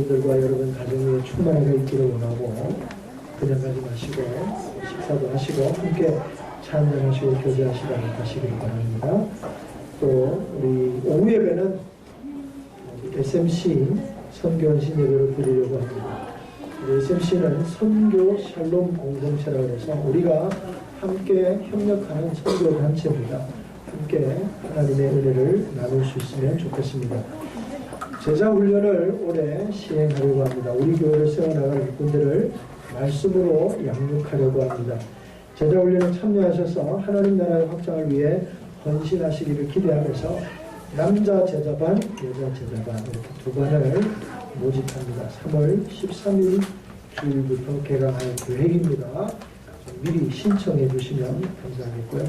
여러분들과 여러분 가정에 충만하게 있기를 원하고, 그냥 가지 마시고 식사도 하시고 함께 차 한잔하시고 교제하시다가 가시길 바랍니다. 또 우리 오후 예배는 SMC 선교원신 예배를 드리려고 합니다. SMC는 선교 샬롬 공동체라고 해서 우리가 함께 협력하는 선교 단체입니다. 함께 하나님의 은혜를 나눌 수 있으면 좋겠습니다. 제자 훈련을 올해 시행하려고 합니다. 우리 교회를 세워나갈 일꾼들을 말씀으로 양육하려고 합니다. 제자 훈련에 참여하셔서 하나님 나라의 확장을 위해 헌신하시기를 기대하면서 남자 제자반, 여자 제자반 이렇게 두 반을 모집합니다. 3월 13일 주일부터 개강할 계획입니다. 미리 신청해 주시면 감사하겠고요.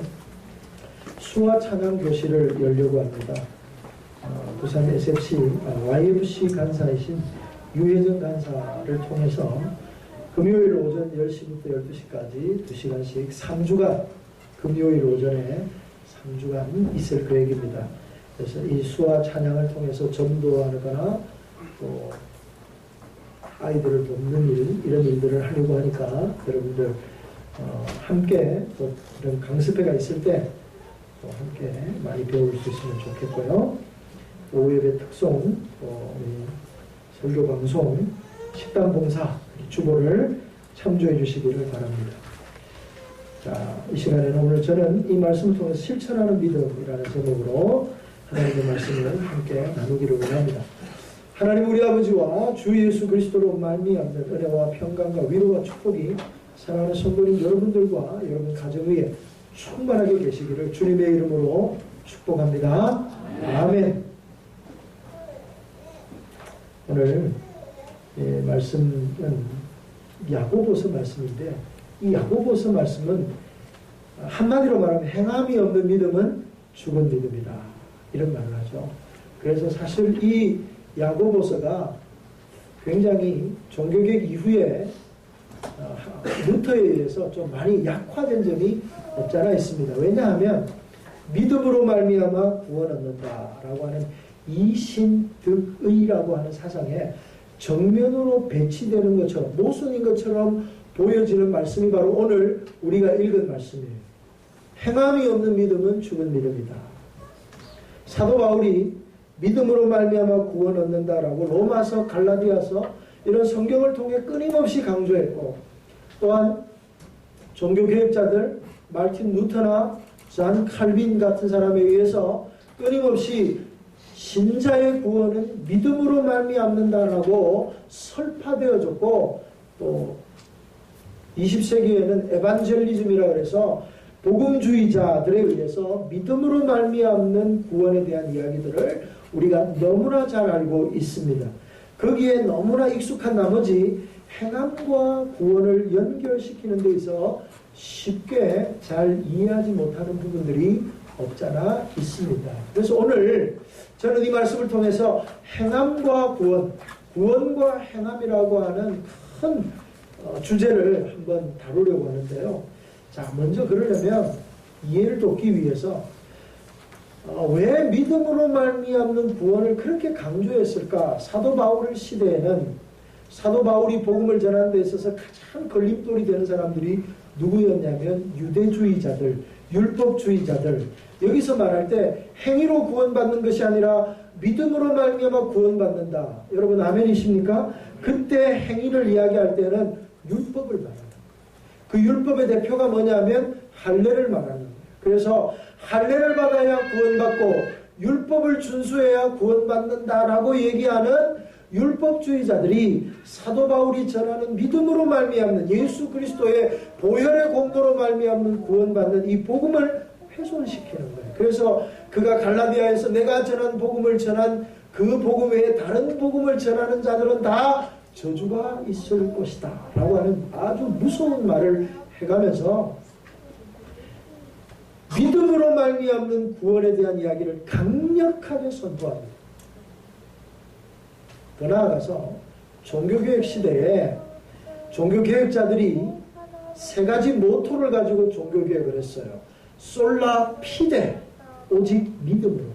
수화 찬양 교실을 열려고 합니다. 부산 YFC 간사이신 유혜정 간사를 통해서 금요일 오전 10시부터 12시까지 2시간씩 3주간 금요일 오전에 3주간 있을 계획입니다. 그래서 이 수화 찬양을 통해서 전도하거나 또 아이들을 돕는 일, 이런 일들을 하려고 하니까 여러분들 함께 또 이런 강습회가 있을 때 또 함께 많이 배울 수 있으면 좋겠고요. 오후 예배 특송, 설교 방송, 식단 봉사, 주보를 참조해 주시기를 바랍니다. 자, 이 시간에는 오늘 저는 이 말씀을 통해서 실천하는 믿음이라는 제목으로 하나님의 말씀을 함께 나누기를 원합니다. 하나님 우리 아버지와 주 예수 그리스도로 말미암는 은혜와 평강과 위로와 축복이 사랑하는 성도님 여러분들과 여러분 가정 위에 충만하게 계시기를 주님의 이름으로 축복합니다. 아멘. 오늘 말씀은 야고보서 말씀인데, 이 야고보서 말씀은 한마디로 말하면 행함이 없는 믿음은 죽은 믿음이다, 이런 말을 하죠. 그래서 사실 이 야고보서가 굉장히 종교개혁 이후에 루터에 의해서 좀 많이 약화된 점이 없지 않아 있습니다. 왜냐하면 믿음으로 말미암아 구원 얻는다라고 하는 이신득의라고 하는 사상에 정면으로 배치되는 것처럼, 모순인 것처럼 보여지는 말씀이 바로 오늘 우리가 읽은 말씀이에요. 행함이 없는 믿음은 죽은 믿음이다. 사도 바울이 믿음으로 말미암아 구원 얻는다라고 로마서, 갈라디아서 이런 성경을 통해 끊임없이 강조했고, 또한 종교개혁자들 말틴 루터나 잔 칼빈 같은 사람에 의해서 끊임없이 신자의 구원은 믿음으로 말미암는다라고 설파되어졌고, 또 20세기에는 에반젤리즘이라고 해서 복음주의자들에 의해서 믿음으로 말미암는 구원에 대한 이야기들을 우리가 너무나 잘 알고 있습니다. 거기에 너무나 익숙한 나머지 행함과 구원을 연결시키는 데 있어 쉽게 잘 이해하지 못하는 부분들이 없잖아 있습니다. 그래서 오늘 저는 이 말씀을 통해서 행함과 구원, 구원과 행함이라고 하는 큰 주제를 한번 다루려고 하는데요. 자, 먼저 그러려면 이해를 돕기 위해서 왜 믿음으로 말미암는 구원을 그렇게 강조했을까? 사도 바울 시대에는 사도 바울이 복음을 전하는 데 있어서 가장 걸림돌이 되는 사람들이 누구였냐면 유대주의자들, 율법주의자들. 여기서 말할 때 행위로 구원받는 것이 아니라 믿음으로 말미암아 구원받는다. 여러분 아멘이십니까? 그때 행위를 이야기할 때는 율법을 말합니다. 그 율법의 대표가 뭐냐면 할례를 말하는 거예요. 그래서 할례를 받아야 구원받고 율법을 준수해야 구원받는다라고 얘기하는 율법주의자들이 사도 바울이 전하는 믿음으로 말미암는 예수 그리스도의 보혈의 공로로 말미암는 구원받는 이 복음을 훼손시키는 거예요. 그래서 그가 갈라디아에서 내가 전한 복음을 전한 그 복음 외에 다른 복음을 전하는 자들은 다 저주가 있을 것이다 라고 하는 아주 무서운 말을 해가면서 믿음으로 말미암는 구원에 대한 이야기를 강력하게 선포합니다. 더 나아가서 종교개혁 시대에 종교개혁자들이 세 가지 모토를 가지고 종교개혁을 했어요. 솔라 피데, 오직 믿음으로.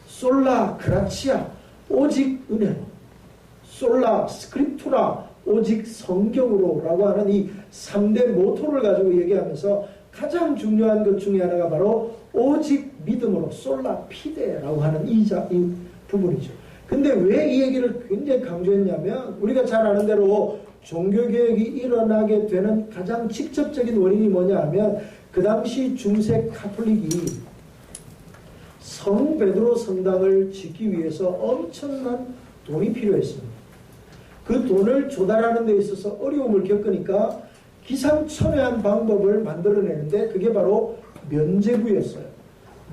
솔라 그라치아, 오직 은혜로. 솔라 스크립투라 오직 성경으로 라고 하는 이 3대 모토를 가지고 얘기하면서 가장 중요한 것 중에 하나가 바로 오직 믿음으로 솔라 피데라고 하는 이 부분이죠. 근데 왜 이 얘기를 굉장히 강조했냐면 우리가 잘 아는 대로 종교개혁이 일어나게 되는 가장 직접적인 원인이 뭐냐 하면 그 당시 중세 카톨릭이 성 베드로 성당을 짓기 위해서 엄청난 돈이 필요했습니다. 그 돈을 조달하는 데 있어서 어려움을 겪으니까 기상천외한 방법을 만들어내는데 그게 바로 면죄부였어요.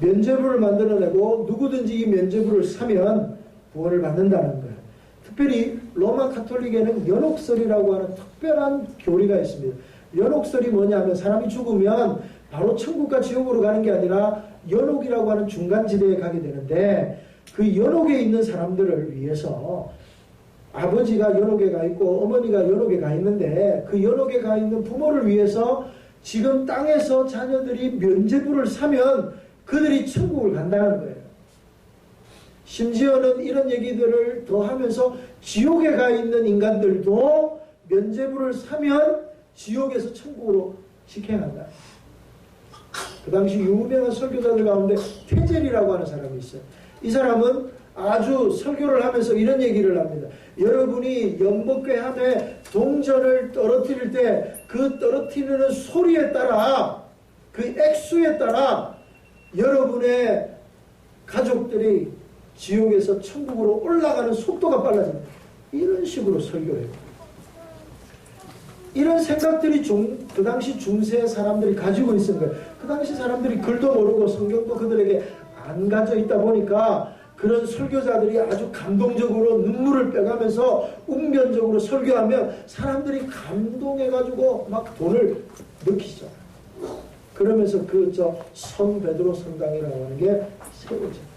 면죄부를 만들어내고 누구든지 이 면죄부를 사면 구원을 받는다는 거예요. 특별히 로마 카톨릭에는 연옥설이라고 하는 특별한 교리가 있습니다. 연옥설이 뭐냐 하면 사람이 죽으면 바로 천국과 지옥으로 가는 게 아니라 연옥이라고 하는 중간지대에 가게 되는데 그 연옥에 있는 사람들을 위해서 아버지가 연옥에 가 있고 어머니가 연옥에 가 있는데 그 연옥에 가 있는 부모를 위해서 지금 땅에서 자녀들이 면죄부를 사면 그들이 천국을 간다는 거예요. 심지어는 이런 얘기들을 더 하면서 지옥에 가 있는 인간들도 면죄부를 사면 지옥에서 천국으로 직행한다. 그 당시 유명한 설교자들 가운데 테젤이라고 하는 사람이 있어요. 이 사람은 아주 설교를 하면서 이런 얘기를 합니다. 여러분이 연복궤 함에 동전을 떨어뜨릴 때 그 떨어뜨리는 소리에 따라 그 액수에 따라 여러분의 가족들이 지옥에서 천국으로 올라가는 속도가 빨라집니다. 이런 식으로 설교해요. 이런 생각들이 그 당시 중세 사람들이 가지고 있는 거예요. 그 당시 사람들이 글도 모르고 성경도 그들에게 안 가져 있다 보니까 그런 설교자들이 아주 감동적으로 눈물을 빼가면서 웅변적으로 설교하면 사람들이 감동해가지고 막 돈을 넣기죠. 그러면서 성 베드로 성당이라고 하는 게 세워져요.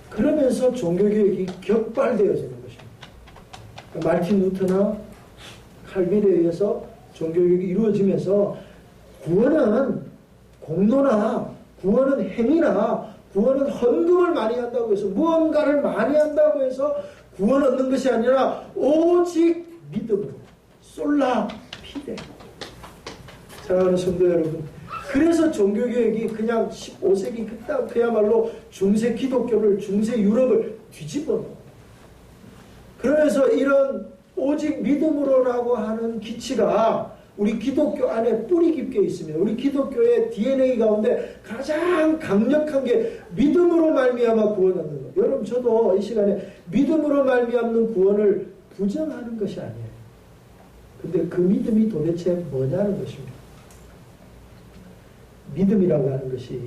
그러면서 종교개혁이 격발되어지는 것입니다. 마르틴 루터나 칼빈에 의해서 종교개혁이 이루어지면서 구원은 공로나 구원은 행위나 구원은 헌금을 많이 한다고 해서 무언가를 많이 한다고 해서 구원 얻는 것이 아니라 오직 믿음으로 솔라 피데. 사랑하는 성도 여러분, 그래서 종교개혁이 그냥 15세기 그야말로 중세 기독교를 중세 유럽을 뒤집어 놓은, 그러면서 이런 오직 믿음으로라고 하는 기치가 우리 기독교 안에 뿌리 깊게 있습니다. 우리 기독교의 DNA 가운데 가장 강력한 게 믿음으로 말미암아 구원 얻는 것. 여러분, 저도 이 시간에 믿음으로 말미암는 구원을 부정하는 것이 아니에요. 근데 그 믿음이 도대체 뭐냐는 것입니다. 믿음이라고 하는 것이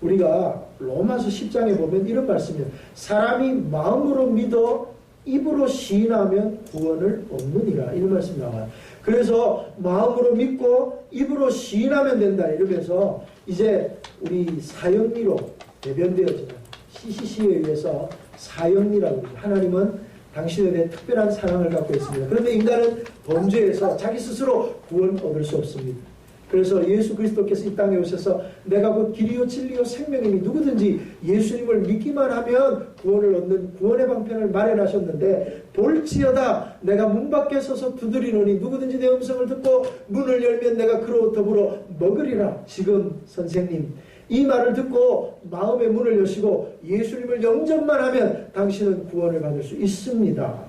우리가 로마서 10장에 보면 이런 말씀이에요. 사람이 마음으로 믿어 입으로 시인하면 구원을 얻느니라, 이런 말씀이 나와요. 그래서 마음으로 믿고 입으로 시인하면 된다 이러면서 이제 우리 사형리로 대변되어지는 CCC에 의해서 사형리라고 합니다. 하나님은 당신에 대해 특별한 사랑을 갖고 있습니다. 그런데 인간은 범죄해서 자기 스스로 구원 얻을 수 없습니다. 그래서 예수 그리스도께서 이 땅에 오셔서 내가 곧 길이요 진리요 생명이니 누구든지 예수님을 믿기만 하면 구원을 얻는 구원의 방편을 마련하셨는데, 볼지어다 내가 문 밖에 서서 두드리노니 누구든지 내 음성을 듣고 문을 열면 내가 그로 더불어 먹으리라. 지금 선생님, 이 말을 듣고 마음의 문을 여시고 예수님을 영접만 하면 당신은 구원을 받을 수 있습니다.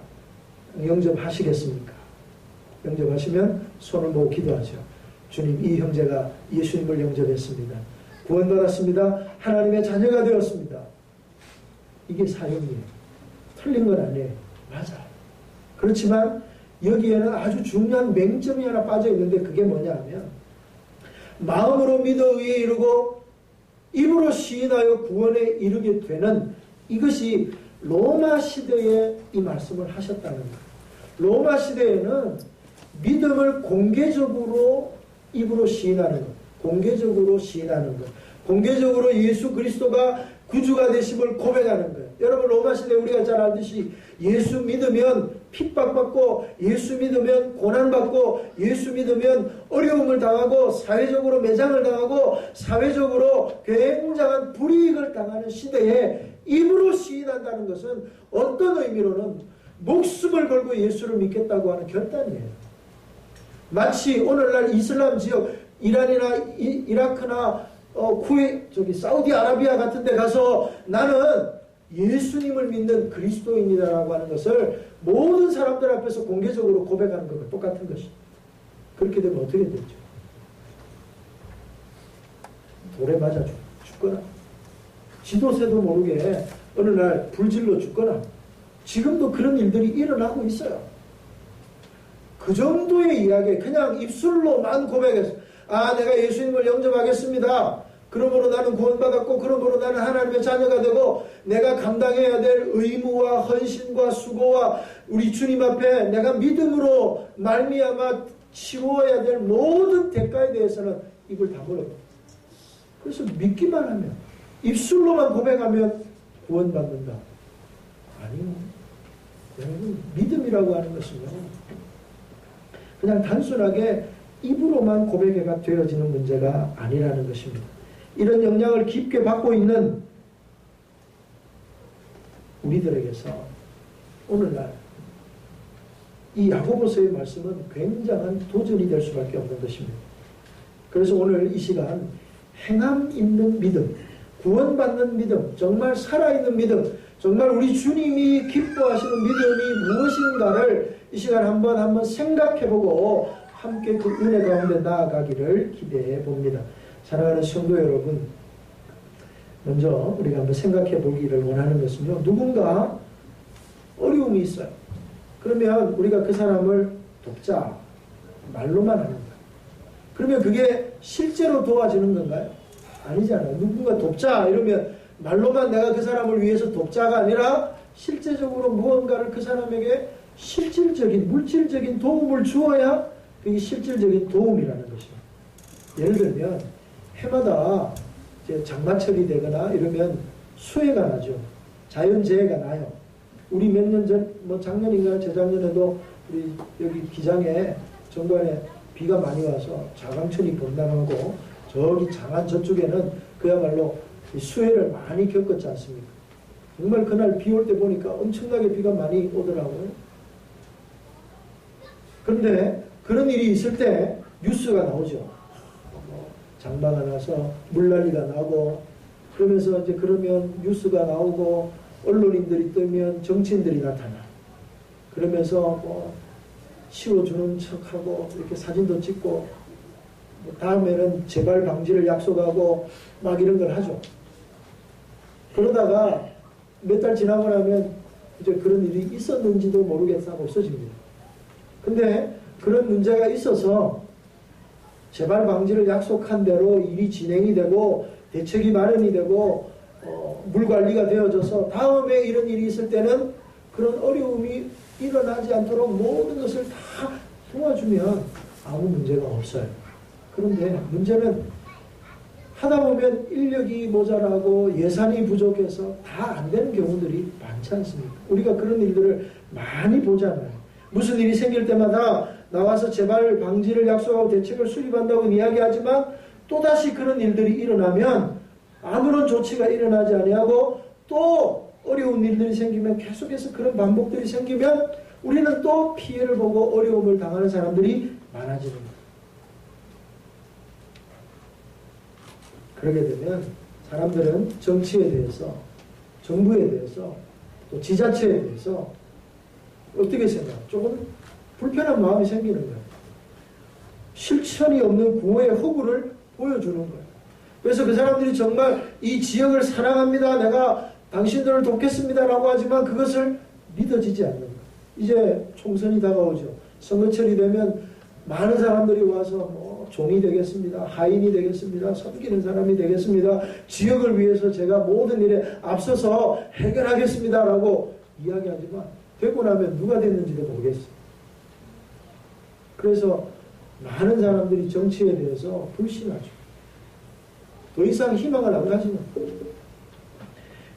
영접하시겠습니까? 영접하시면 손을 모으고 기도하죠. 주님, 이 형제가 예수님을 영접했습니다. 구원받았습니다. 하나님의 자녀가 되었습니다. 이게 사형이에요. 틀린 건 아니에요. 맞아. 그렇지만 여기에는 아주 중요한 맹점이 하나 빠져 있는데 그게 뭐냐 하면, 마음으로 믿어 의에 이르고 입으로 시인하여 구원에 이르게 되는, 이것이 로마 시대에 이 말씀을 하셨다는 거예요. 로마 시대에는 믿음을 공개적으로 입으로 시인하는 것, 공개적으로 시인하는 것, 공개적으로 예수 그리스도가 구주가 되심을 고백하는 것. 여러분, 로마 시대 우리가 잘 알듯이 예수 믿으면 핍박받고, 예수 믿으면 고난받고, 예수 믿으면 어려움을 당하고, 사회적으로 매장을 당하고, 사회적으로 굉장한 불이익을 당하는 시대에 입으로 시인한다는 것은 어떤 의미로는 목숨을 걸고 예수를 믿겠다고 하는 결단이에요. 마치 오늘날 이슬람 지역 이란이나 이라크나 사우디아라비아 같은 데 가서 나는 예수님을 믿는 그리스도인이다라고 하는 것을 모든 사람들 앞에서 공개적으로 고백하는 것과 똑같은 것이죠. 그렇게 되면 어떻게 되죠? 돌에 맞아 죽거나 지도새도 모르게 어느 날 불질러 죽거나 지금도 그런 일들이 일어나고 있어요. 그 정도의 이야기 그냥 입술로만 고백해서 내가 예수님을 영접하겠습니다. 그러므로 나는 구원받았고 그러므로 나는 하나님의 자녀가 되고 내가 감당해야 될 의무와 헌신과 수고와 우리 주님 앞에 내가 믿음으로 말미암아 치워야 될 모든 대가에 대해서는 입을 다물어요. 그래서 믿기만 하면 입술로만 고백하면 구원받는다. 아니요. 여러분 믿음이라고 하는 것은요 그냥 단순하게 입으로만 고백해가 되어지는 문제가 아니라는 것입니다. 이런 영향을 깊게 받고 있는 우리들에게서 오늘날 이 야고보서의 말씀은 굉장한 도전이 될 수밖에 없는 것입니다. 그래서 오늘 이 시간 행함 있는 믿음, 구원받는 믿음, 정말 살아있는 믿음, 정말 우리 주님이 기뻐하시는 믿음이 무엇인가를 이 시간 한번 생각해보고 함께 그 은혜 가운데 나아가기를 기대해 봅니다. 사랑하는 성도 여러분, 먼저 우리가 한번 생각해 보기를 원하는 것은요, 누군가 어려움이 있어요. 그러면 우리가 그 사람을 돕자 말로만 하는 거예요. 그러면 그게 실제로 도와주는 건가요? 아니잖아요. 누군가 돕자 이러면 말로만 내가 그 사람을 위해서 돕자가 아니라 실제적으로 무언가를 그 사람에게 실질적인 물질적인 도움을 주어야 그게 실질적인 도움이라는 것이에요. 예를 들면 해마다 이제 장마철이 되거나 이러면 수해가 나죠. 자연재해가 나요. 우리 몇 년 전, 작년인가 재작년에도 우리 여기 기장에 정관에 비가 많이 와서 자강천이 범람하고 저기 장안 저쪽에는 그야말로 수해를 많이 겪었지 않습니까? 정말 그날 비 올 때 보니까 엄청나게 비가 많이 오더라고요. 그런데 그런 일이 있을 때 뉴스가 나오죠. 장마가 나서 물난리가 나고 그러면서 이제 그러면 뉴스가 나오고 언론인들이 뜨면 정치인들이 나타나. 그러면서 치워주는 척하고 이렇게 사진도 찍고 다음에는 재발 방지를 약속하고 막 이런 걸 하죠. 그러다가 몇 달 지나고 나면 이제 그런 일이 있었는지도 모르겠어 하고 없어집니다. 근데 그런 문제가 있어서 재발 방지를 약속한 대로 일이 진행이 되고 대책이 마련이 되고 물 관리가 되어져서 다음에 이런 일이 있을 때는 그런 어려움이 일어나지 않도록 모든 것을 다 도와주면 아무 문제가 없어요. 그런데 문제는 하다 보면 인력이 모자라고 예산이 부족해서 다 안 되는 경우들이 많지 않습니까? 우리가 그런 일들을 많이 보잖아요. 무슨 일이 생길 때마다 나와서 재발 방지를 약속하고 대책을 수립한다고 이야기하지만 또다시 그런 일들이 일어나면 아무런 조치가 일어나지 아니하고 또 어려운 일들이 생기면 계속해서 그런 반복들이 생기면 우리는 또 피해를 보고 어려움을 당하는 사람들이 많아지는 거예요. 그러게 되면 사람들은 정치에 대해서, 정부에 대해서, 또 지자체에 대해서 어떻게 생각해요? 조금 불편한 마음이 생기는 거예요. 실천이 없는 구호의 허구를 보여주는 거예요. 그래서 그 사람들이 정말 이 지역을 사랑합니다. 내가 당신들을 돕겠습니다라고 하지만 그것을 믿어지지 않는 거예요. 이제 총선이 다가오죠. 선거철이 되면 많은 사람들이 와서 종이 되겠습니다. 하인이 되겠습니다. 섬기는 사람이 되겠습니다. 지역을 위해서 제가 모든 일에 앞서서 해결하겠습니다라고 이야기하지만 되고 나면 누가 됐는지도 모르겠어요. 그래서 많은 사람들이 정치에 대해서 불신하죠. 더 이상 희망을 안 가지는 거예요.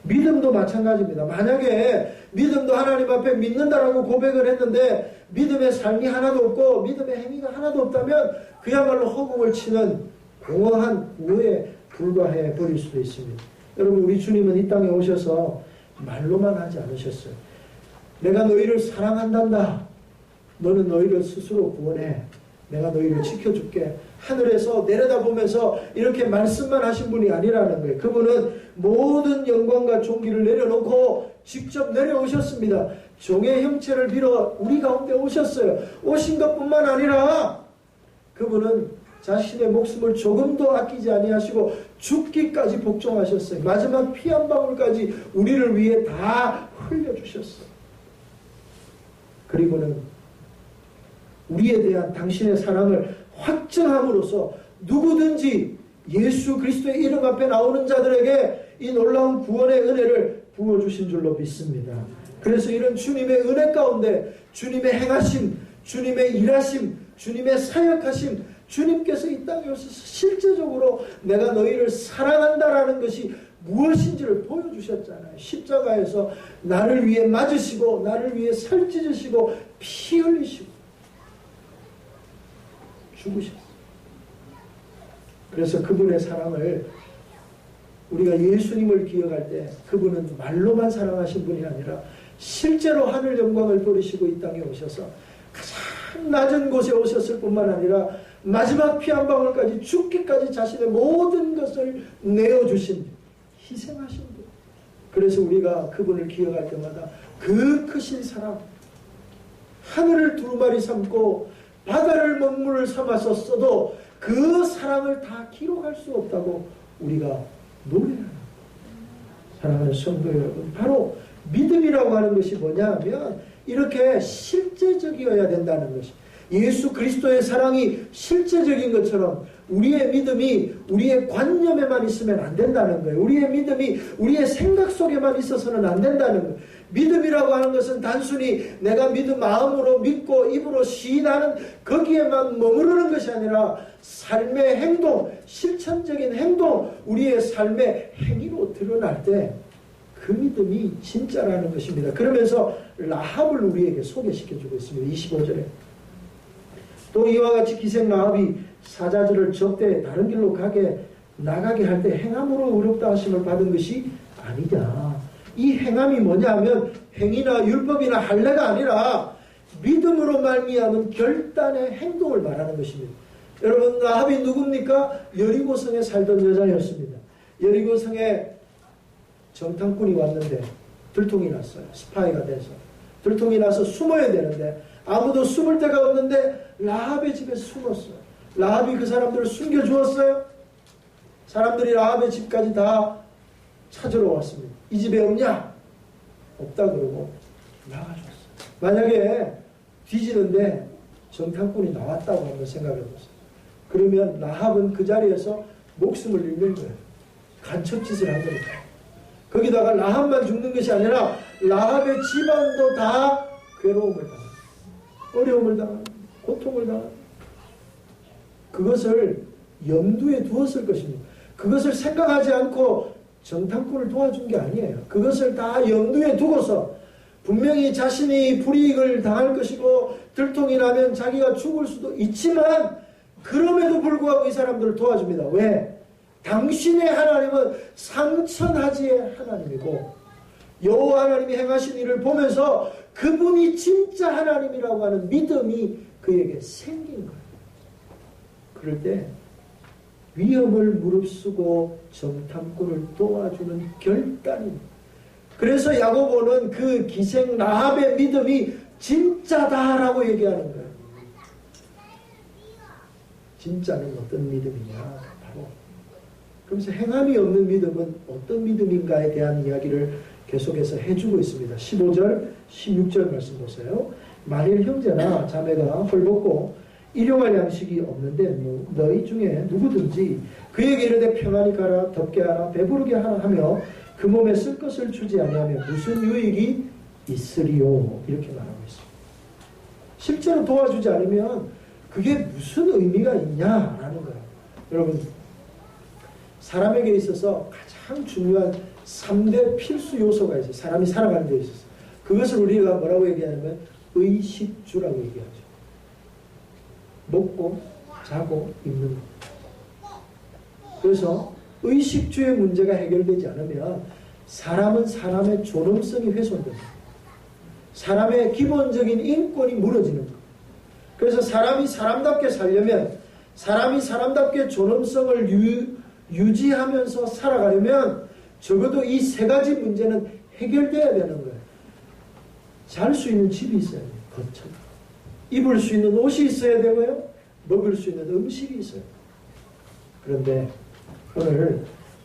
믿음도 마찬가지입니다. 만약에 믿음도 하나님 앞에 믿는다라고 고백을 했는데 믿음의 삶이 하나도 없고 믿음의 행위가 하나도 없다면 그야말로 허공을 치는 공허한 구호에 불과해 버릴 수도 있습니다. 여러분 우리 주님은 이 땅에 오셔서 말로만 하지 않으셨어요. 내가 너희를 사랑한단다. 너는 너희를 스스로 구원해. 내가 너희를 지켜줄게. 하늘에서 내려다보면서 이렇게 말씀만 하신 분이 아니라는 거예요. 그분은 모든 영광과 존귀를 내려놓고 직접 내려오셨습니다. 종의 형체를 빌어 우리 가운데 오셨어요. 오신 것뿐만 아니라 그분은 자신의 목숨을 조금도 아끼지 아니하시고 죽기까지 복종하셨어요. 마지막 피 한 방울까지 우리를 위해 다 흘려주셨어요. 그리고는 우리에 대한 당신의 사랑을 확증함으로써 누구든지 예수 그리스도의 이름 앞에 나오는 자들에게 이 놀라운 구원의 은혜를 부어주신 줄로 믿습니다. 그래서 이런 주님의 은혜 가운데 주님의 행하심, 주님의 일하심, 주님의 사역하심, 주님께서 이 땅에 오셔서 실제적으로 내가 너희를 사랑한다라는 것이 무엇인지를 보여주셨잖아요. 십자가에서 나를 위해 맞으시고 나를 위해 살 찢으시고 피 흘리시고 죽으셨어요. 그래서 그분의 사랑을 우리가 예수님을 기억할 때 그분은 말로만 사랑하신 분이 아니라 실제로 하늘 영광을 버리시고 이 땅에 오셔서 가장 낮은 곳에 오셨을 뿐만 아니라 마지막 피 한 방울까지 죽기까지 자신의 모든 것을 내어주신 희생하신 분. 그래서 우리가 그분을 기억할 때마다 그 크신 사랑, 하늘을 두루마리 삼고 바다를 먹물을 삼아서 써도 그 사랑을 다 기록할 수 없다고 우리가 노래하는 사랑하는 성도 여러분, 바로 믿음이라고 하는 것이 뭐냐 하면 이렇게 실제적이어야 된다는 것이, 예수 그리스도의 사랑이 실제적인 것처럼 우리의 믿음이 우리의 관념에만 있으면 안 된다는 거예요. 우리의 믿음이 우리의 생각 속에만 있어서는 안 된다는 거예요. 믿음이라고 하는 것은 단순히 내가 믿음 마음으로 믿고 입으로 시인하는 거기에만 머무르는 것이 아니라 삶의 행동, 실천적인 행동, 우리의 삶의 행위로 드러날 때 그 믿음이 진짜라는 것입니다. 그러면서 라합을 우리에게 소개시켜주고 있습니다. 25절에 또 이와 같이 기생 라합이 사자들을 적대 다른 길로 나가게 할 때 행함으로 의롭다 하심을 받은 것이 아니냐. 이 행함이 뭐냐 하면 행위나 율법이나 할례가 아니라 믿음으로 말미암은 결단의 행동을 말하는 것입니다. 여러분, 라합이 누굽니까? 여리고성에 살던 여자였습니다. 여리고성에 정탐꾼이 왔는데 들통이 났어요. 스파이가 돼서 들통이 나서 숨어야 되는데 아무도 숨을 데가 없는데 라합의 집에 숨었어요. 라합이 그 사람들을 숨겨주었어요. 사람들이 라합의 집까지 다 찾으러 왔습니다. 이 집에 없냐? 없다 그러고 나가줬어요. 만약에 뒤지는데 정탐꾼이 나왔다고 한번 생각해보세요. 그러면 라합은 그 자리에서 목숨을 잃는 거예요. 간첩짓을 한 거니까. 거기다가 라합만 죽는 것이 아니라 라합의 집안도 다 괴로움을 당합니다. 어려움을 당합니다. 고통을 당합니다. 그것을 염두에 두었을 것입니다. 그것을 생각하지 않고 정탐꾼을 도와준 게 아니에요. 그것을 다 염두에 두고서 분명히 자신이 불이익을 당할 것이고 들통이 나면 자기가 죽을 수도 있지만 그럼에도 불구하고 이 사람들을 도와줍니다. 왜? 당신의 하나님은 상천하지의 하나님이고 여호와 하나님이 행하신 일을 보면서 그분이 진짜 하나님이라고 하는 믿음이 그에게 생긴 거예요. 그럴 때 위험을 무릅쓰고 정탐꾼을 도와주는 결단입니다. 그래서 야고보는 그 기생 라합의 믿음이 진짜다라고 얘기하는 거예요. 진짜는 어떤 믿음이냐? 바로 그러면서 행함이 없는 믿음은 어떤 믿음인가에 대한 이야기를 계속해서 해주고 있습니다. 15절, 16절 말씀 보세요. 만일 형제나 자매가 헐벗고 일용할 양식이 없는데 너희 중에 누구든지 그에게 이르되 평안히 가라, 덥게 하라, 배부르게 하라 하며 그 몸에 쓸 것을 주지 아니하면 무슨 유익이 있으리요? 이렇게 말하고 있습니다. 실제로 도와주지 않으면 그게 무슨 의미가 있냐라는 거예요. 여러분, 사람에게 있어서 가장 중요한 3대 필수 요소가 있어요. 사람이 살아가는 데 있어서. 그것을 우리가 뭐라고 얘기하냐면 의식주라고 얘기하죠. 먹고 자고 입는 것. 그래서 의식주의 문제가 해결되지 않으면 사람은 사람의 존엄성이 훼손됩니다. 사람의 기본적인 인권이 무너지는 것. 그래서 사람이 사람답게 살려면, 사람이 사람답게 존엄성을 유지하면서 살아가려면 적어도 이 세 가지 문제는 해결돼야 되는 거예요. 잘 수 있는 집이 있어야 돼요. 거처. 입을 수 있는 옷이 있어야 되고요. 먹을 수 있는 음식이 있어요. 그런데 오늘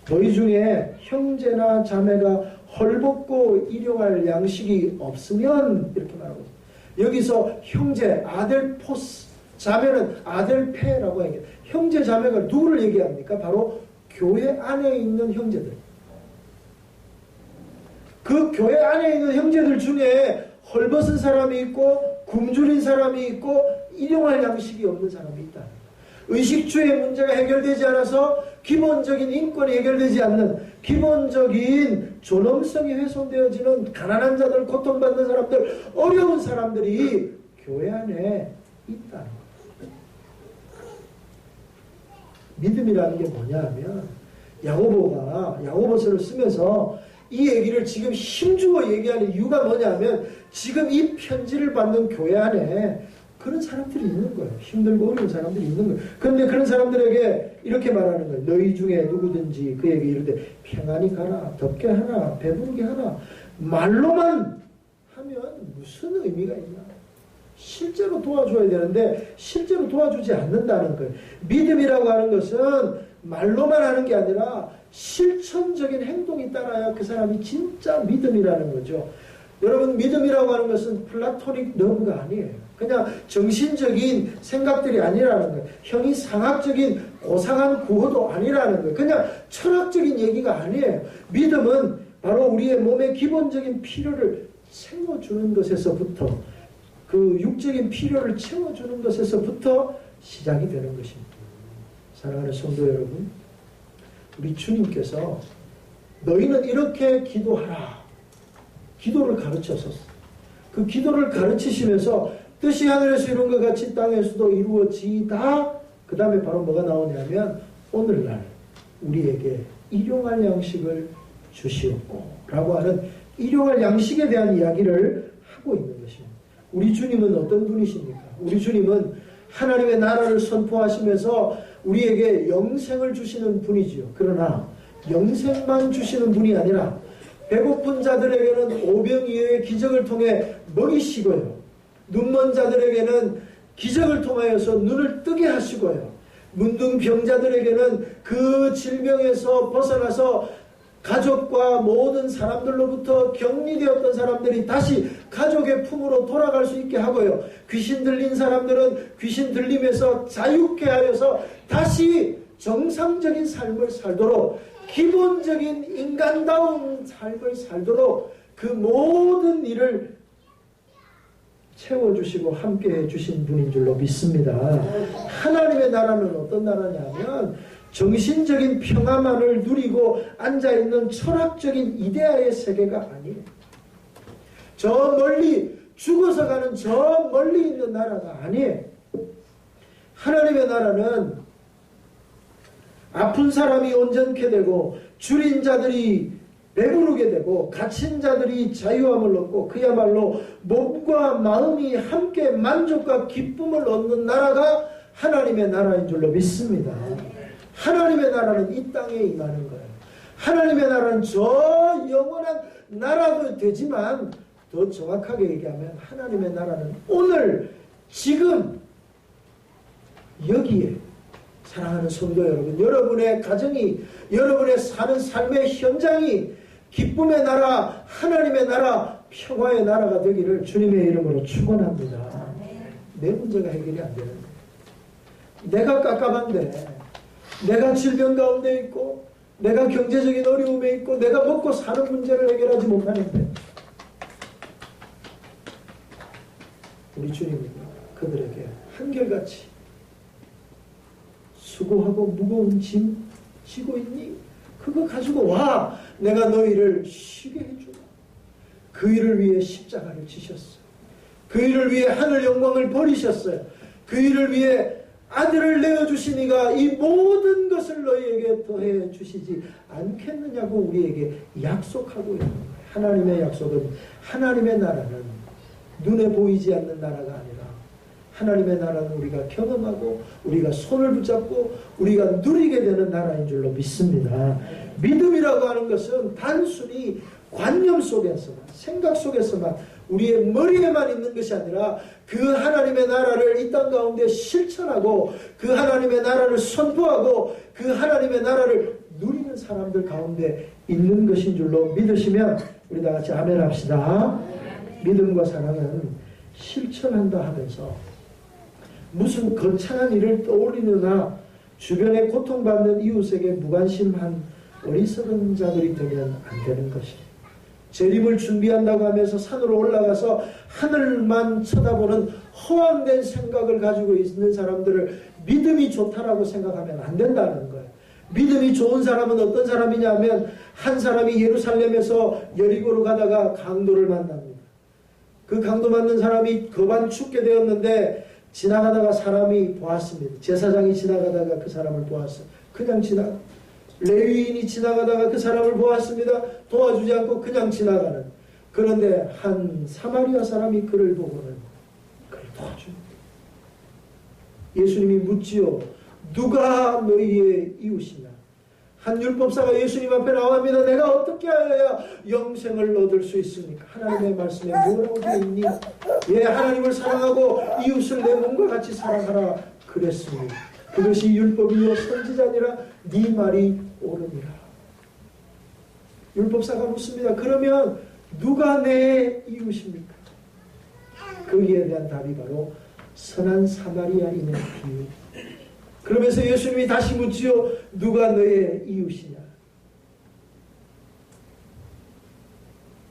너희 중에 형제나 자매가 헐벗고 일용할 양식이 없으면, 이렇게 말하고 있어요. 여기서 형제, 아델포스, 자매는 아델페라고 얘기해요. 형제, 자매가 누구를 얘기합니까? 바로 교회 안에 있는 형제들. 그 교회 안에 있는 형제들 중에 헐벗은 사람이 있고 굶주린 사람이 있고 일용할 양식이 없는 사람이 있다. 의식주의 문제가 해결되지 않아서 기본적인 인권이 해결되지 않는, 기본적인 존엄성이 훼손되어지는 가난한 자들, 고통받는 사람들, 어려운 사람들이 교회 안에 있다는 거예요. 믿음이라는 게 뭐냐 하면, 야고보가 야고보서를 쓰면서 이 얘기를 지금 힘주어 얘기하는 이유가 뭐냐 하면, 지금 이 편지를 받는 교회 안에 그런 사람들이 있는 거예요. 힘들고 어려운 사람들이 있는 거예요. 그런데 그런 사람들에게 이렇게 말하는 거예요. 너희 중에 누구든지 그에게 이르되 평안히 가라, 덥게 하라, 배부르게 하라. 말로만 하면 무슨 의미가 있나? 실제로 도와줘야 되는데 실제로 도와주지 않는다는 거예요. 믿음이라고 하는 것은 말로만 하는 게 아니라 실천적인 행동이 따라야 그 사람이 진짜 믿음이라는 거죠. 여러분, 믿음이라고 하는 것은 플라토닉 러브가 아니에요. 그냥 정신적인 생각들이 아니라는 거예요. 형이상학적인 고상한 구호도 아니라는 거예요. 그냥 철학적인 얘기가 아니에요. 믿음은 바로 우리의 몸의 기본적인 필요를 채워주는 것에서부터, 그 육적인 필요를 채워주는 것에서부터 시작이 되는 것입니다. 사랑하는 성도 여러분, 우리 주님께서 너희는 이렇게 기도하라, 기도를 가르쳤었어요. 그 기도를 가르치시면서 뜻이 하늘에서 이룬 것 같이 땅에서도 이루어지다. 그 다음에 바로 뭐가 나오냐면, 오늘날 우리에게 일용할 양식을 주시옵고 라고 하는 일용할 양식에 대한 이야기를 하고 있는 것입니다. 우리 주님은 어떤 분이십니까? 우리 주님은 하나님의 나라를 선포하시면서 우리에게 영생을 주시는 분이지요. 그러나 영생만 주시는 분이 아니라 배고픈 자들에게는 오병이어의 기적을 통해 먹이시고요, 눈먼 자들에게는 기적을 통하여서 눈을 뜨게 하시고요, 문둥병자들에게는 그 질병에서 벗어나서 가족과 모든 사람들로부터 격리되었던 사람들이 다시 가족의 품으로 돌아갈 수 있게 하고요, 귀신 들린 사람들은 귀신 들림에서 자유케 하여서 다시 정상적인 삶을 살도록, 기본적인 인간다운 삶을 살도록 그 모든 일을 채워주시고 함께해 주신 분인 줄로 믿습니다. 하나님의 나라는 어떤 나라냐면 정신적인 평화만을 누리고 앉아있는 철학적인 이데아의 세계가 아니에요. 저 멀리 죽어서 가는 저 멀리 있는 나라가 아니에요. 하나님의 나라는 아픈 사람이 온전케 되고 줄인 자들이 배부르게 되고 갇힌 자들이 자유함을 얻고 그야말로 몸과 마음이 함께 만족과 기쁨을 얻는 나라가 하나님의 나라인 줄로 믿습니다. 하나님의 나라는 이 땅에 임하는 거예요. 하나님의 나라는 저 영원한 나라도 되지만 더 정확하게 얘기하면 하나님의 나라는 오늘 지금 여기에, 사랑하는 성도 여러분, 여러분의 가정이, 여러분의 사는 삶의 현장이 기쁨의 나라, 하나님의 나라, 평화의 나라가 되기를 주님의 이름으로 축원합니다. 내 문제가 해결이 안 되는데, 내가 깝깝한데, 내가 질병 가운데 있고, 내가 경제적인 어려움에 있고, 내가 먹고 사는 문제를 해결하지 못하는데, 우리 주님은 그들에게 한결같이 수고하고 무거운 짐 지고 있니? 그거 가지고 와! 내가 너희를 쉬게 해주마. 그 일을 위해 십자가를 지셨어요. 그 일을 위해 하늘 영광을 버리셨어요. 그 일을 위해 아들을 내어주시니가 이 모든 것을 너희에게 더해 주시지 않겠느냐고 우리에게 약속하고 있는 거예요. 하나님의 약속은, 하나님의 나라는 눈에 보이지 않는 나라가 아니라 하나님의 나라는 우리가 경험하고 우리가 손을 붙잡고 우리가 누리게 되는 나라인 줄로 믿습니다. 믿음이라고 하는 것은 단순히 관념 속에서만, 생각 속에서만, 우리의 머리에만 있는 것이 아니라 그 하나님의 나라를 이 땅 가운데 실천하고 그 하나님의 나라를 선포하고 그 하나님의 나라를 누리는 사람들 가운데 있는 것인 줄로 믿으시면 우리 다 같이 아멘 합시다. 믿음과 사랑은 실천한다 하면서 무슨 거창한 일을 떠올리느나 주변에 고통받는 이웃에게 무관심한 어리석은 자들이 되면 안 되는 것입니다. 재림을 준비한다고 하면서 산으로 올라가서 하늘만 쳐다보는 허황된 생각을 가지고 있는 사람들을 믿음이 좋다라고 생각하면 안 된다는 거예요. 믿음이 좋은 사람은 어떤 사람이냐 하면 한 사람이 예루살렘에서 여리고로 가다가 강도를 만납니다. 그 강도 만난 사람이 거반 죽게 되었는데 지나가다가 사람이 보았습니다. 제사장이 지나가다가 그 사람을 보았어요. 그냥 레위인이 지나가다가 그 사람을 보았습니다. 도와주지 않고 그냥 지나가는. 그런데 한 사마리아 사람이 그를 보고는 그를 도와줍니다. 예수님이 묻지요. 누가 너희의 이웃이냐? 한 율법사가 예수님 앞에 나옵니다. 내가 어떻게 하여야 영생을 얻을 수 있습니까? 하나님의 말씀에 뭐라고 되어 있니? 예, 하나님을 사랑하고 이웃을 내 몸과 같이 사랑하라 그랬습니다. 그것이 율법이요 선지자니라 네 말이 옳으니라. 율법사가 묻습니다. 그러면 누가 내 이웃입니까? 거기에 대한 답이 바로 선한 사마리아인의 비유. 그러면서 예수님이 다시 묻지요. 누가 너의 이웃이냐?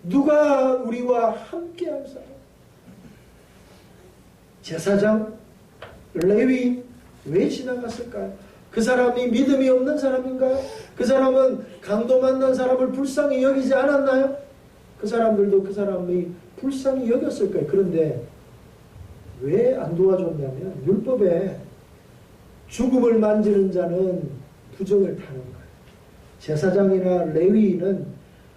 누가 우리와 함께한 사람? 제사장, 레위 왜 지나갔을까요? 그 사람이 믿음이 없는 사람인가요? 그 사람은 강도 만난 사람을 불쌍히 여기지 않았나요? 그 사람들도 그 사람이 불쌍히 여겼을 거예요. 그런데 왜 안 도와줬냐면 율법에 죽음을 만지는 자는 부정을 타는 거예요. 제사장이나 레위인은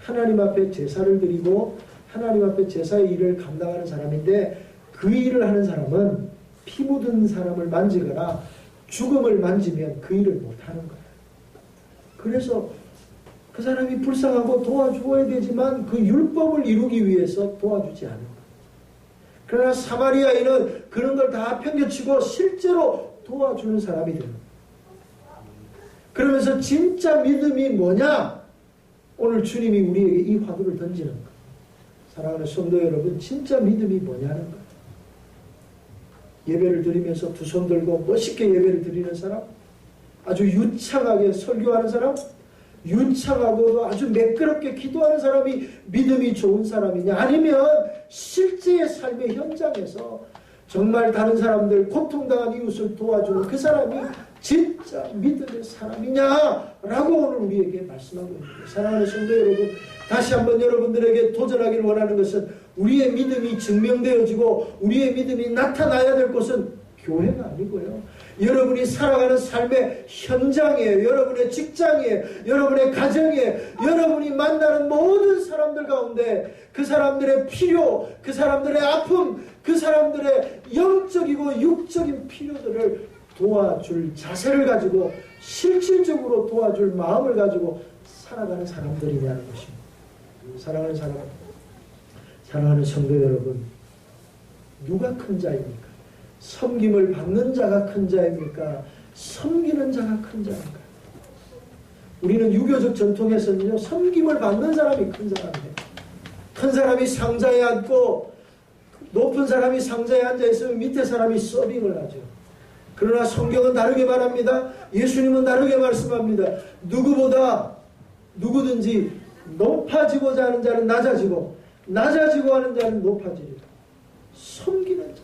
하나님 앞에 제사를 드리고 하나님 앞에 제사의 일을 감당하는 사람인데 그 일을 하는 사람은 피 묻은 사람을 만지거나 죽음을 만지면 그 일을 못하는 거예요. 그래서 그 사람이 불쌍하고 도와주어야 되지만 그 율법을 이루기 위해서 도와주지 않는 거예요. 그러나 사마리아인은 그런 걸 다 평겨치고 실제로 도와주는 사람이 됩니다. 그러면서 진짜 믿음이 뭐냐? 오늘 주님이 우리에게 이 화두를 던지는 거예요. 사랑하는 성도 여러분, 진짜 믿음이 뭐냐는 거예요. 예배를 드리면서 두 손 들고 멋있게 예배를 드리는 사람, 아주 유창하게 설교하는 사람, 유창하고도 아주 매끄럽게 기도하는 사람이 믿음이 좋은 사람이냐? 아니면 실제의 삶의 현장에서 정말 다른 사람들, 고통당한 이웃을 도와주는 그 사람이 진짜 믿음의 사람이냐라고 오늘 우리에게 말씀하고 있습니다. 사랑하는 성도 여러분, 다시 한번 여러분들에게 도전하기를 원하는 것은 우리의 믿음이 증명되어지고 우리의 믿음이 나타나야 될 곳은 교회가 아니고요. 여러분이 살아가는 삶의 현장이에요. 여러분의 직장이에요. 여러분의 가정이에요. 여러분이 만나는 모든 사람들 가운데 그 사람들의 필요, 그 사람들의 아픔, 그 사람들의 영적이고 육적인 필요들을 도와줄 자세를 가지고 실질적으로 도와줄 마음을 가지고 살아가는 사람들이냐는 것입니다. 사랑하는 사람, 사랑하는 성도 여러분, 누가 큰 자입니까? 섬김을 받는 자가 큰 자입니까? 섬기는 자가 큰 자입니까? 우리는 유교적 전통에서는요, 섬김을 받는 사람이 큰 사람이에요. 큰 사람이 상자에 앉고 높은 사람이 상자에 앉아있으면 밑에 사람이 서빙을 하죠. 그러나 성경은 다르게 말합니다. 예수님은 다르게 말씀합니다. 누구든지 높아지고자 하는 자는 낮아지고 낮아지고 하는 자는 높아지리라. 섬기는 자.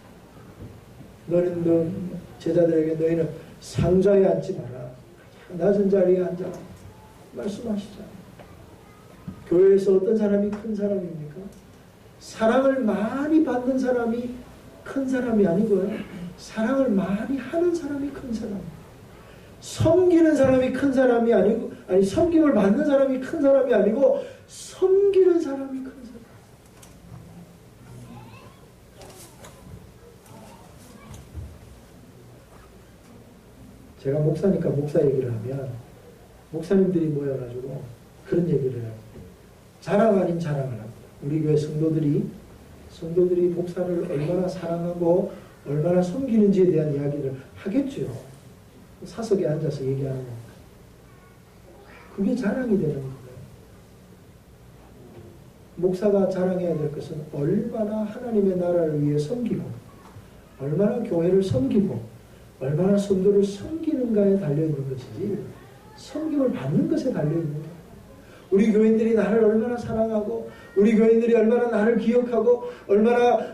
너는 제자들에게 너희는 상자에 앉지 마라. 낮은 자리에 앉아. 말씀하시잖아요. 교회에서 어떤 사람이 큰 사람입니까? 사랑을 많이 받는 사람이 큰 사람이 아니고요. 사랑을 많이 하는 사람이 큰 사람이에요. 섬기는 사람이 큰 사람이 아니고, 섬김을 받는 사람이 큰 사람이 아니고, 섬기는 사람이 큰 사람. 제가 목사니까 목사 얘기를 하면 목사님들이 모여가지고 그런 얘기를 해요. 자랑 아닌 자랑을 합니다. 우리 교회 성도들이 목사를 얼마나 사랑하고 얼마나 섬기는지에 대한 이야기를 하겠죠. 사석에 앉아서 얘기하는 거. 그게 자랑이 되는 거예요. 목사가 자랑해야 될 것은 얼마나 하나님의 나라를 위해 섬기고 얼마나 교회를 섬기고 얼마나 성도를 섬기는가에 달려있는 것이지 섬김을 받는 것에 달려있는 거예요. 우리 교인들이 나를 얼마나 사랑하고 우리 교인들이 얼마나 나를 기억하고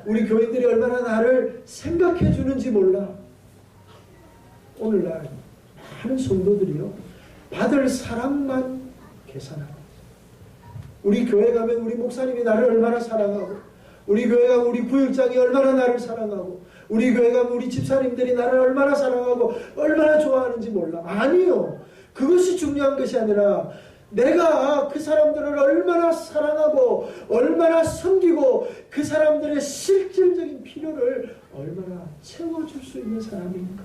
우리 교인들이 얼마나 나를 생각해 주는지 몰라. 오늘날 많은 성도들이요 받을 사랑만 계산하고 우리 교회 가면 우리 목사님이 나를 얼마나 사랑하고 우리 교회 가면 우리 구역장이 얼마나 나를 사랑하고 우리 교회 가면 우리 집사님들이 나를 얼마나 사랑하고 얼마나 좋아하는지 몰라. 아니요. 그것이 중요한 것이 아니라 내가 그 사람들을 얼마나 사랑하고 얼마나 섬기고 그 사람들의 실질적인 필요를 얼마나 채워줄 수 있는 사람인가.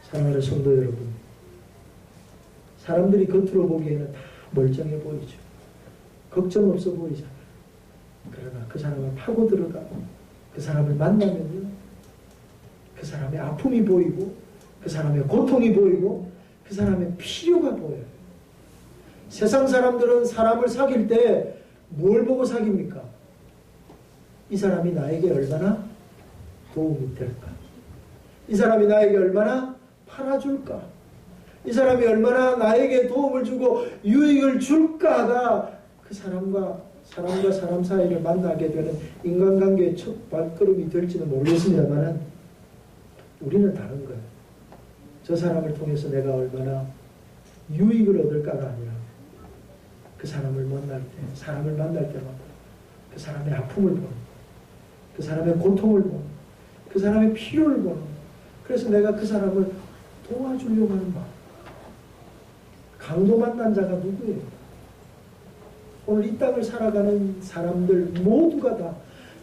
사랑하는 성도 여러분, 사람들이 겉으로 보기에는 다 멀쩡해 보이죠. 걱정 없어 보이잖아요. 그러나 그 사람을 파고들어가고 그 사람을 만나면요 그 사람의 아픔이 보이고 그 사람의 고통이 보이고 그 사람의 필요가 보여요. 세상 사람들은 사람을 사귈 때 뭘 보고 사깁니까? 이 사람이 나에게 얼마나 도움이 될까? 이 사람이 나에게 얼마나 팔아줄까? 이 사람이 얼마나 나에게 도움을 주고 유익을 줄까가 그 사람과 사람 사이를 만나게 되는 인간관계의 첫 발걸음이 될지는 모르겠습니다만 우리는 다른 거예요. 저 사람을 통해서 내가 얼마나 유익을 얻을까가 아니라 그 사람을 만날 때마다 그 사람의 아픔을 보는, 그 사람의 고통을 보는, 그 사람의 필요를 보는, 그래서 내가 그 사람을 도와주려고 하는 마음. 강도 만난 자가 누구예요? 오늘 이 땅을 살아가는 사람들 모두가 다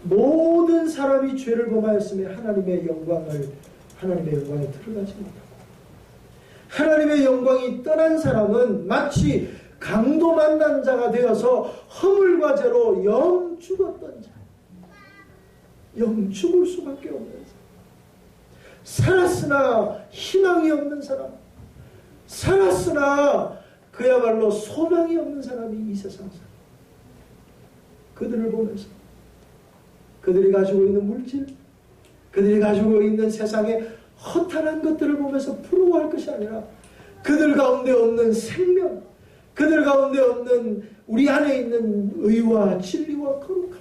모든 사람이 죄를 범하였으며 하나님의 영광에 들어가지 못하고 하나님의 영광이 떠난 사람은 마치 강도 만난 자가 되어서 허물과 죄로 영 죽었던 자, 영 죽을 수밖에 없는 사람, 살았으나 희망이 없는 사람, 살았으나 그야말로 소망이 없는 사람이 이 세상 사람. 그들을 보면서 그들이 가지고 있는 물질, 그들이 가지고 있는 세상의 허탄한 것들을 보면서 부러워할 것이 아니라 그들 가운데 없는 생명, 그들 가운데 없는 우리 안에 있는 의와 진리와 거룩함,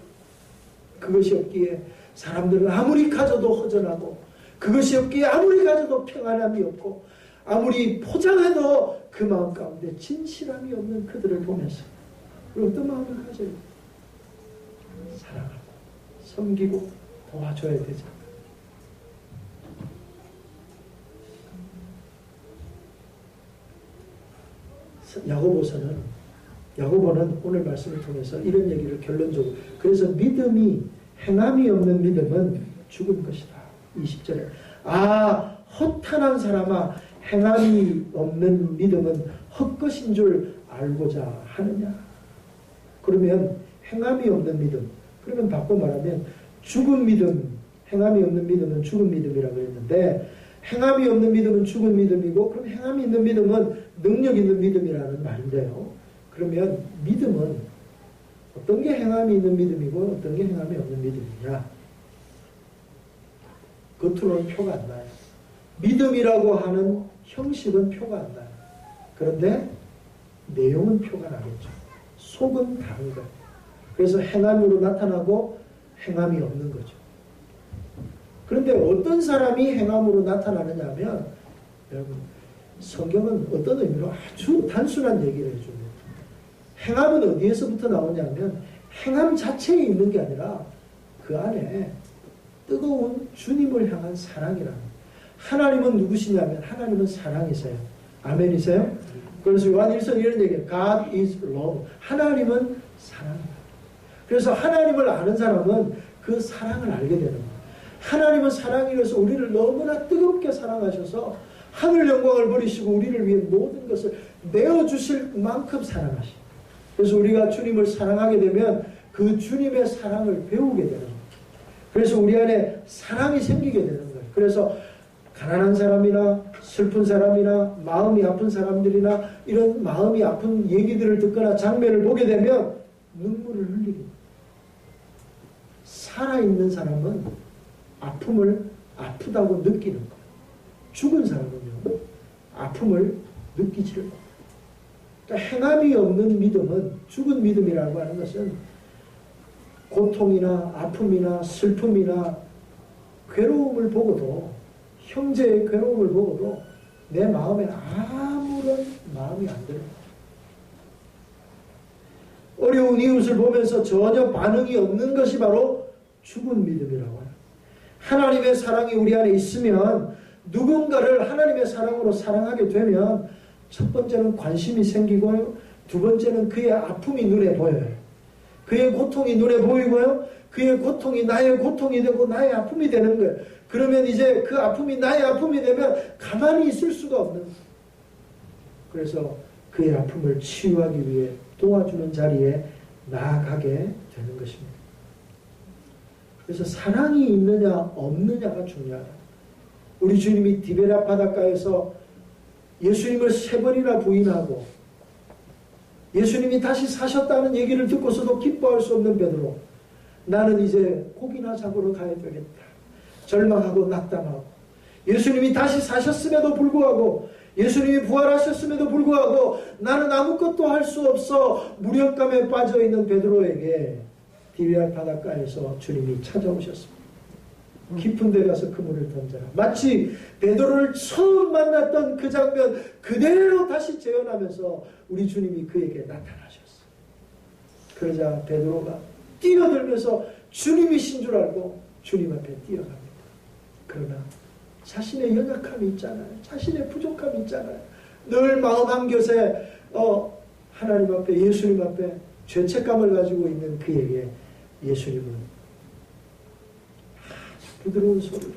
그것이 없기에 사람들은 아무리 가져도 허전하고 그것이 없기에 아무리 가져도 평안함이 없고 아무리 포장해도 그 마음 가운데 진실함이 없는 그들을 보면서 어떤 마음을 가져요? 사랑하고 섬기고 도와줘야 되죠. 야고보는 오늘 말씀을 통해서 이런 얘기를 결론적으로, 그래서 행함이 없는 믿음은 죽은 것이다. 20절에 허탄한 사람아, 행함이 없는 믿음은 헛것인 줄 알고자 하느냐. 그러면 행함이 없는 믿음, 그러면 바꿔 말하면 죽은 믿음, 행함이 없는 믿음은 죽은 믿음이라고 했는데 행함이 없는 믿음은 죽은 믿음이고 그럼 행함이 있는 믿음은 능력 있는 믿음이라는 말인데요. 그러면 믿음은 어떤 게 행함이 있는 믿음이고 어떤 게 행함이 없는 믿음이냐. 겉으로는 표가 안 나요. 믿음이라고 하는 형식은 표가 안 나요. 그런데 내용은 표가 나겠죠. 속은 다른 거예요. 그래서 행함으로 나타나고 행함이 없는 거죠. 그런데 어떤 사람이 행함으로 나타나느냐 하면 여러분 성경은 어떤 의미로 아주 단순한 얘기를 해줍니다. 행함은 어디에서부터 나오냐면 행함 자체에 있는 게 아니라 그 안에 뜨거운 주님을 향한 사랑이라는, 하나님은 누구시냐면 하나님은 사랑이세요. 아멘이세요? 그래서 요한 1서 이런 얘기예요. God is love. 하나님은 사랑이다. 그래서 하나님을 아는 사람은 그 사랑을 알게 되는 거예요. 하나님은 사랑이라서 우리를 너무나 뜨겁게 사랑하셔서 하늘 영광을 버리시고 우리를 위해 모든 것을 내어주실 만큼 사랑하시고, 그래서 우리가 주님을 사랑하게 되면 그 주님의 사랑을 배우게 되는 거예요. 그래서 우리 안에 사랑이 생기게 되는 거예요. 그래서 가난한 사람이나 슬픈 사람이나 마음이 아픈 사람들이나 이런 마음이 아픈 얘기들을 듣거나 장면을 보게 되면 눈물을 흘리게 돼요. 살아있는 사람은 아픔을 아프다고 느끼는 거예요. 죽은 사람은요, 아픔을 느끼지를 못해요. 그러니까 행함이 없는 믿음은, 죽은 믿음이라고 하는 것은 고통이나 아픔이나 슬픔이나 괴로움을 보고도, 형제의 괴로움을 보고도 내 마음에 아무런 마음이 안 들어요. 어려운 이웃을 보면서 전혀 반응이 없는 것이 바로 죽은 믿음이라고 해요. 하나님의 사랑이 우리 안에 있으면, 누군가를 하나님의 사랑으로 사랑하게 되면 첫 번째는 관심이 생기고요, 두 번째는 그의 아픔이 눈에 보여요. 그의 고통이 눈에 보이고요, 그의 고통이 나의 고통이 되고 나의 아픔이 되는 거예요. 그러면 이제 그 아픔이 나의 아픔이 되면 가만히 있을 수가 없는 거예요. 그래서 그의 아픔을 치유하기 위해 도와주는 자리에 나아가게 되는 것입니다. 그래서 사랑이 있느냐 없느냐가 중요하다. 우리 주님이 디베랴 바닷가에서 예수님을 3번이나 부인하고 예수님이 다시 사셨다는 얘기를 듣고서도 기뻐할 수 없는 베드로, 나는 이제 고기나 잡으러 가야 되겠다, 절망하고 낙담하고, 예수님이 다시 사셨음에도 불구하고, 예수님이 부활하셨음에도 불구하고 나는 아무것도 할 수 없어 무력감에 빠져있는 베드로에게 디베랴 바닷가에서 주님이 찾아오셨습니다. 깊은 데 가서 그물을 던져라. 마치 베드로를 처음 만났던 그 장면 그대로 다시 재현하면서 우리 주님이 그에게 나타나셨어요. 그러자 베드로가 뛰어들면서 주님이신 줄 알고 주님 앞에 뛰어갑니다. 그러나 자신의 연약함이 있잖아요. 자신의 부족함이 있잖아요. 늘 마음 한켠에 하나님 앞에, 예수님 앞에 죄책감을 가지고 있는 그에게 예수님은 부드러운 소리로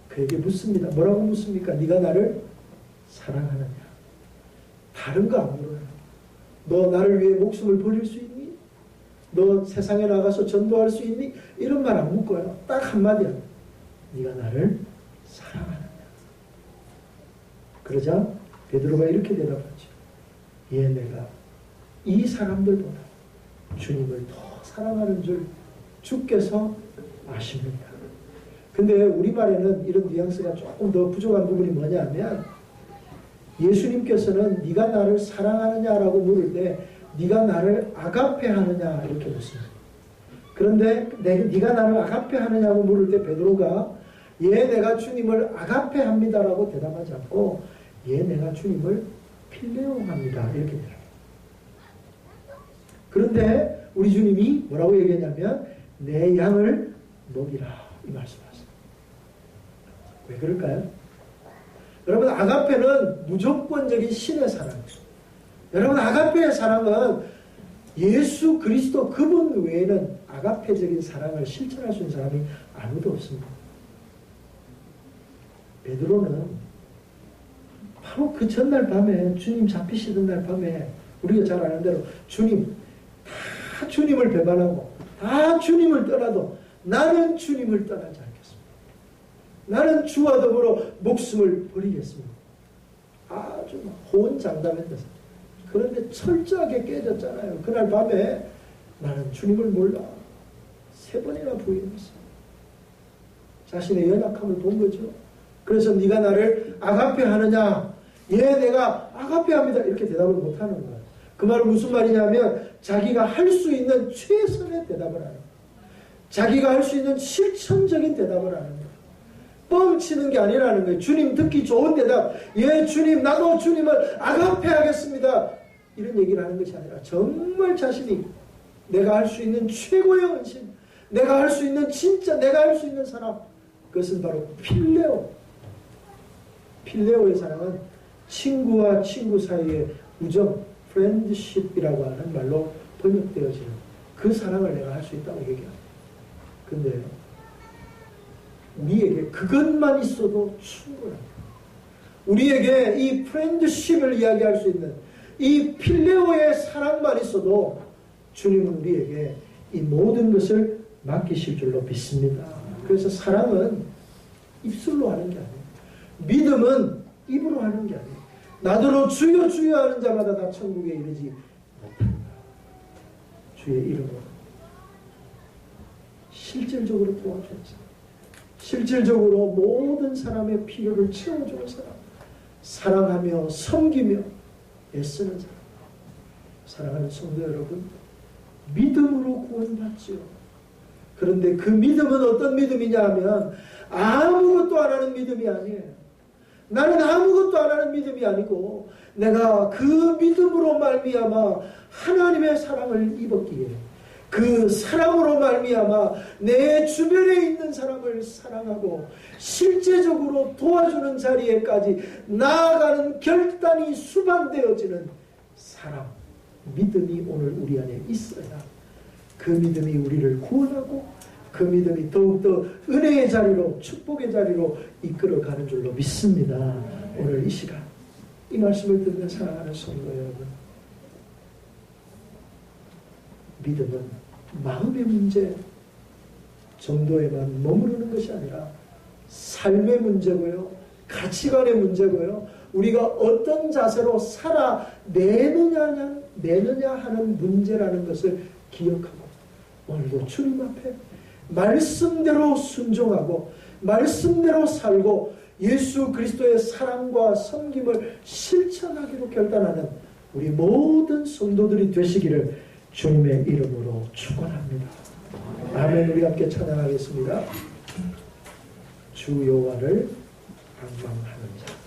그에게 묻습니다. 뭐라고 묻습니까? 네가 나를 사랑하느냐? 다른 거 안 물어요. 너 나를 위해 목숨을 버릴 수 있니? 너 세상에 나가서 전도할 수 있니? 이런 말 안 묻고요. 딱 한마디야. 네가 나를 사랑하느냐? 그러자 베드로가 이렇게 대답하죠. 예, 내가 이 사람들보다 주님을 더 사랑하는 줄 주께서 아십니다. 근데 우리말에는 이런 뉘앙스가 조금 더 부족한 부분이 뭐냐면, 예수님께서는 네가 나를 사랑하느냐라고 물을 때 네가 나를 아가페 하느냐 이렇게 묻습니다. 그런데 네가 나를 아가페 하느냐고 물을 때 베드로가 예, 내가 주님을 아가페 합니다라고 대답하지 않고 예, 내가 주님을 필레오 합니다 이렇게 대답합니다. 그런데 우리 주님이 뭐라고 얘기했냐면 내 양을 먹이라 이 말씀하셨어요. 왜 그럴까요? 여러분, 아가페는 무조건적인 신의 사랑이죠. 여러분, 아가페의 사랑은 예수 그리스도 그분 외에는 아가페적인 사랑을 실천할 수 있는 사람이 아무도 없습니다. 베드로는 바로 그 전날 밤에, 주님 잡히시던 날 밤에 우리가 잘 아는 대로 주님, 다 주님을 배반하고 다 주님을 떠나도 나는 주님을 떠나지 않겠습니다. 나는 주와 더불어 목숨을 버리겠습니다. 아주 호언장담했다. 그런데 철저하게 깨졌잖아요. 그날 밤에 나는 주님을 몰라 3번이나 부인했어요. 자신의 연약함을 본 거죠. 그래서 네가 나를 아가페 하느냐? 예, 내가 아가페 합니다. 이렇게 대답을 못하는 거예요. 그 말은 무슨 말이냐면 자기가 할 수 있는 최선의 대답을 하는 거예요. 자기가 할 수 있는 실천적인 대답을 하는 거예요. 뻥치는 게 아니라는 거예요. 주님 듣기 좋은 대답. 예, 주님, 나도 주님을 아가페 하겠습니다. 이런 얘기를 하는 것이 아니라 정말 자신이 내가 할 수 있는 최고의 헌신, 내가 할 수 있는 진짜 내가 할 수 있는 사람, 그것은 바로 필레오. 필레오의 사랑은 친구와 친구 사이의 우정, 프렌드십이라고 하는 말로 번역되어지는 그 사랑을 내가 할 수 있다고 얘기합니다. 근데 우리에게 그것만 있어도 충분합니다. 우리에게 이 프렌드십을 이야기할 수 있는 이 필레오의 사랑만 있어도 주님은 우리에게 이 모든 것을 맡기실 줄로 믿습니다. 그래서 사랑은 입술로 하는 게 아니에요. 믿음은 입으로 하는 게 아니에요. 나더러 주여 주여 하는 자마다 다 천국에 이르지 못한다. 주의 이름으로 실질적으로 도와주는 사람, 실질적으로 모든 사람의 필요를 채워주는 사람, 사랑하며 섬기며 애쓰는 사람. 사랑하는 성도 여러분, 믿음으로 구원받지요. 그런데 그 믿음은 어떤 믿음이냐 하면 아무것도 안 하는 믿음이 아니에요. 나는 아무것도 안 하는 믿음이 아니고 내가 그 믿음으로 말미암아 하나님의 사랑을 입었기에 그 사랑으로 말미암아 내 주변에 있는 사람을 사랑하고 실제적으로 도와주는 자리에까지 나아가는 결단이 수반되어지는 사랑, 믿음이 오늘 우리 안에 있어야 그 믿음이 우리를 구원하고 그 믿음이 더욱더 은혜의 자리로, 축복의 자리로 이끌어가는 줄로 믿습니다. 오늘 이 시간 이 말씀을 듣는 사랑하는 성도 여러분, 믿음은 마음의 문제 정도에만 머무르는 것이 아니라 삶의 문제고요, 가치관의 문제고요, 우리가 어떤 자세로 살아내느냐 하는 문제라는 것을 기억하고 오늘도 주님 앞에 말씀대로 순종하고 말씀대로 살고 예수 그리스도의 사랑과 섬김을 실천하기로 결단하는 우리 모든 성도들이 되시기를 주님의 이름으로 축원합니다. 아멘. 우리 함께 찬양하겠습니다. 주 여호와를 방망하는 자.